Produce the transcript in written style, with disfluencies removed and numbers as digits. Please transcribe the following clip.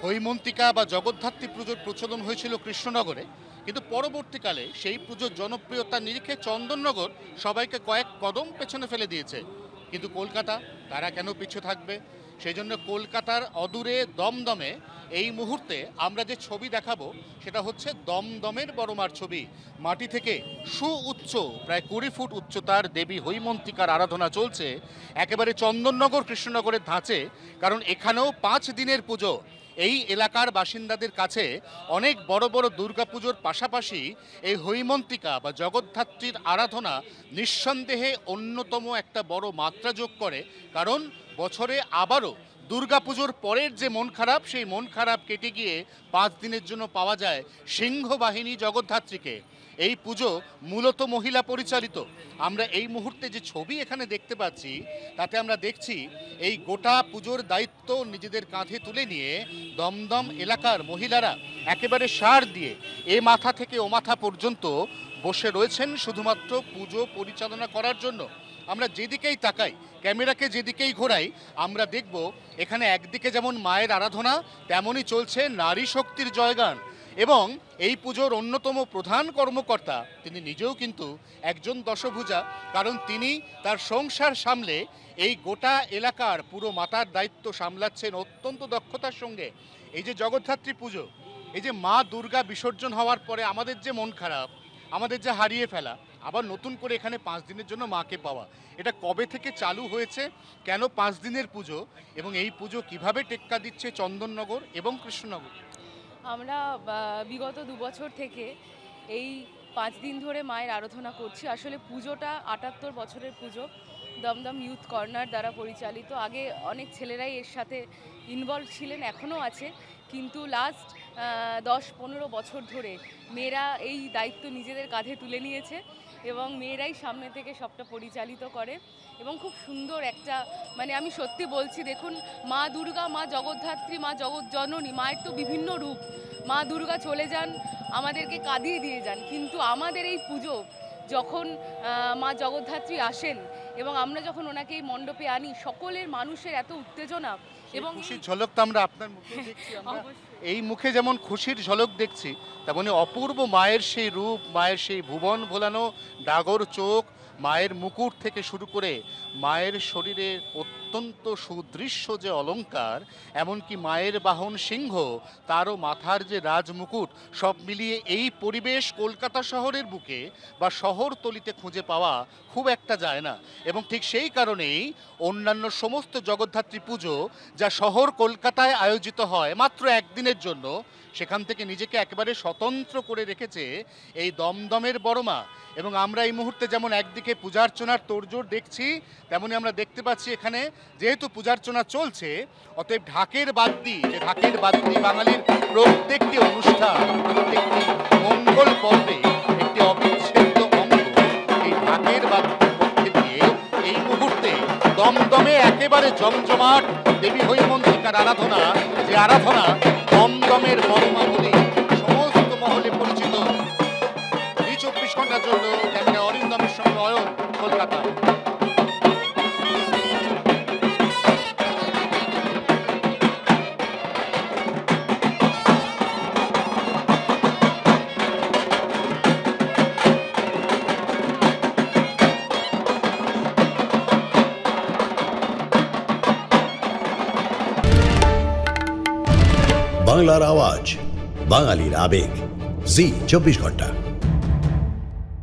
হৈমন্তিকা বা জগদ্ধাত্রী পুজোর প্রচলন হয়েছিল কৃষ্ণনগরে, কিন্তু পরবর্তীকালে সেই পুজোর জনপ্রিয়তার নিরিখে চন্দননগর সবাইকে কয়েক কদম পেছনে ফেলে দিয়েছে। কিন্তু কলকাতা তারা কেন পিছু থাকবে? সেই জন্য কলকাতার অদূরে দমদমে এই মুহূর্তে আমরা যে ছবি দেখাবো সেটা হচ্ছে দমদমের বড়মার ছবি। মাটি থেকে সুউচ্চ প্রায় 20 ফুট উচ্চতার দেবী হৈমন্তিকার আরাধনা চলছে একেবারে চন্দননগর কৃষ্ণনগরের ধাঁচে। কারণ এখানেও 5 দিনের পুজো। এই এলাকার বাসিন্দাদের কাছে অনেক বড় বড় দুর্গাপুজোর পাশাপাশি এই হৈমন্তিকা বা জগদ্ধাত্রীর আরাধনা নিঃসন্দেহে অন্যতম একটা বড় মাত্রা যোগ করে। কারণ বছরে আবারও দুর্গাপুজোর পরের যে মন খারাপ, সেই মন খারাপ কেটে গিয়ে 5 দিনের জন্য পাওয়া যায় সিংহবাহিনী জগদ্ধাত্রীকে। এই পুজো মূলত মহিলা পরিচালিত। আমরা এই মুহূর্তে যে ছবি এখানে দেখতে পাচ্ছি তাতে আমরা দেখছি এই গোটা পুজোর দায়িত্ব নিজেদের কাঁধে তুলে নিয়ে দমদম এলাকার মহিলারা একেবারে সার দিয়ে এ মাথা থেকে ও মাথা পর্যন্ত বসে রয়েছেন শুধুমাত্র পুজো পরিচালনা করার জন্য। আমরা যেদিকেই তাকাই, ক্যামেরাকে যেদিকেই ঘোরাই, আমরা দেখব এখানে একদিকে যেমন মায়ের আরাধনা, তেমনই চলছে নারী শক্তির জয়গান। এবং এই পুজোর অন্যতম প্রধান কর্মকর্তা তিনি নিজেও কিন্তু একজন দশভুজা। কারণ তিনি তার সংসার সামলে এই গোটা এলাকার পুরো মাতার দায়িত্ব সামলাচ্ছেন অত্যন্ত দক্ষতার সঙ্গে। এই যে জগদ্ধাত্রী পুজো, এই যে মা দুর্গা বিসর্জন হওয়ার পরে আমাদের যে মন খারাপ, আমাদের যে হারিয়ে ফেলা, আবার নতুন করে এখানে 5 দিনের জন্য মাকে পাওয়া, এটা কবে থেকে চালু হয়েছে, কেন 5 দিনের পুজো, এবং এই পুজো কিভাবে টেক্কা দিচ্ছে চন্দননগর এবং কৃষ্ণনগর? আমরা বিগত 2 বছর থেকে এই 5 দিন ধরে মায়ের আরাধনা করছি। আসলে পুজোটা 78 বছরের পুজো, দমদম ইউথ কর্নার দ্বারা পরিচালিত। আগে অনেক ছেলেরাই এর সাথে ইনভলভ ছিলেন, এখনও আছে, কিন্তু লাস্ট 10-15 বছর ধরে মেয়েরা এই দায়িত্ব নিজেদের কাঁধে তুলে নিয়েছে এবং মেয়েরাই সামনে থেকে সবটা পরিচালিত করে। এবং খুব সুন্দর একটা, মানে আমি সত্যি বলছি, দেখুন মা দুর্গা, মা জগদ্ধাত্রী, মা জগৎজননী, মায়ের তো বিভিন্ন রূপ। মা দুর্গা চলে যান, আমাদেরকে কাঁদিয়ে দিয়ে যান, কিন্তু আমাদের এই পুজো যখন মা জগদ্ধাত্রী আসেন এবং আমরা যখন ওনাকে এই মণ্ডপে আনি, সকলের মানুষের এত উত্তেজনা এবং খুশির ঝলক তো আমরা আপনার মুখে দেখছি। আমরা এই মুখে যেমন খুশির ঝলক দেখছি, তেমনি অপূর্ব মায়ের সেই রূপ, মায়ের সেই ভুবন ভোলানো ডাগর চোখ, মায়ের মুকুট থেকে শুরু করে মায়ের শরীরের অত্যন্ত সুদৃশ্য যে অলঙ্কার, এমনকি মায়ের বাহন সিংহ, তারও মাথার যে রাজমুকুট, সব মিলিয়ে এই পরিবেশ কলকাতা শহরের বুকে বা শহরতলিতে খুঁজে পাওয়া খুব একটা যায় না। এবং ঠিক সেই কারণেই অন্যান্য সমস্ত জগদ্ধাত্রী পুজো যা শহর কলকাতায় আয়োজিত হয় মাত্র একদিনের জন্য, সেখান থেকে নিজেকে একেবারে স্বতন্ত্র করে রেখেছে এই দমদমের বড়মা। এবং আমরা এই মুহূর্তে যেমন একদিকে পূজার্চনার তোড়জোড় দেখছি, তেমনি আমরা দেখতে পাচ্ছি এখানে যেহেতু পূজার্চনা চলছে, অতএব ঢাকের বাদ্যি, যে ঢাকের বাদ্যি বাঙালির প্রত্যেকটি অনুষ্ঠান, প্রত্যেকটি মঙ্গল পর্বে একটি অবিচ্ছেদ্য অঙ্গ, এই ঢাকের বাদ্যির মধ্যে দিয়ে এই মুহূর্তে দমদমে একেবারে জমজমাট দেবী হৈমন্তিকার আরাধনা, যে আরাধনা দমদমের বড়মা বলে সমস্ত মহলে পরিচিত। 24 ঘন্টার জন্য ক্যামেরা অরিন্দমের সঙ্গে অয়ন, কলকাতা। বাংলার আওয়াজ, বাঙালির আবেগ, জি 24 ঘন্টা।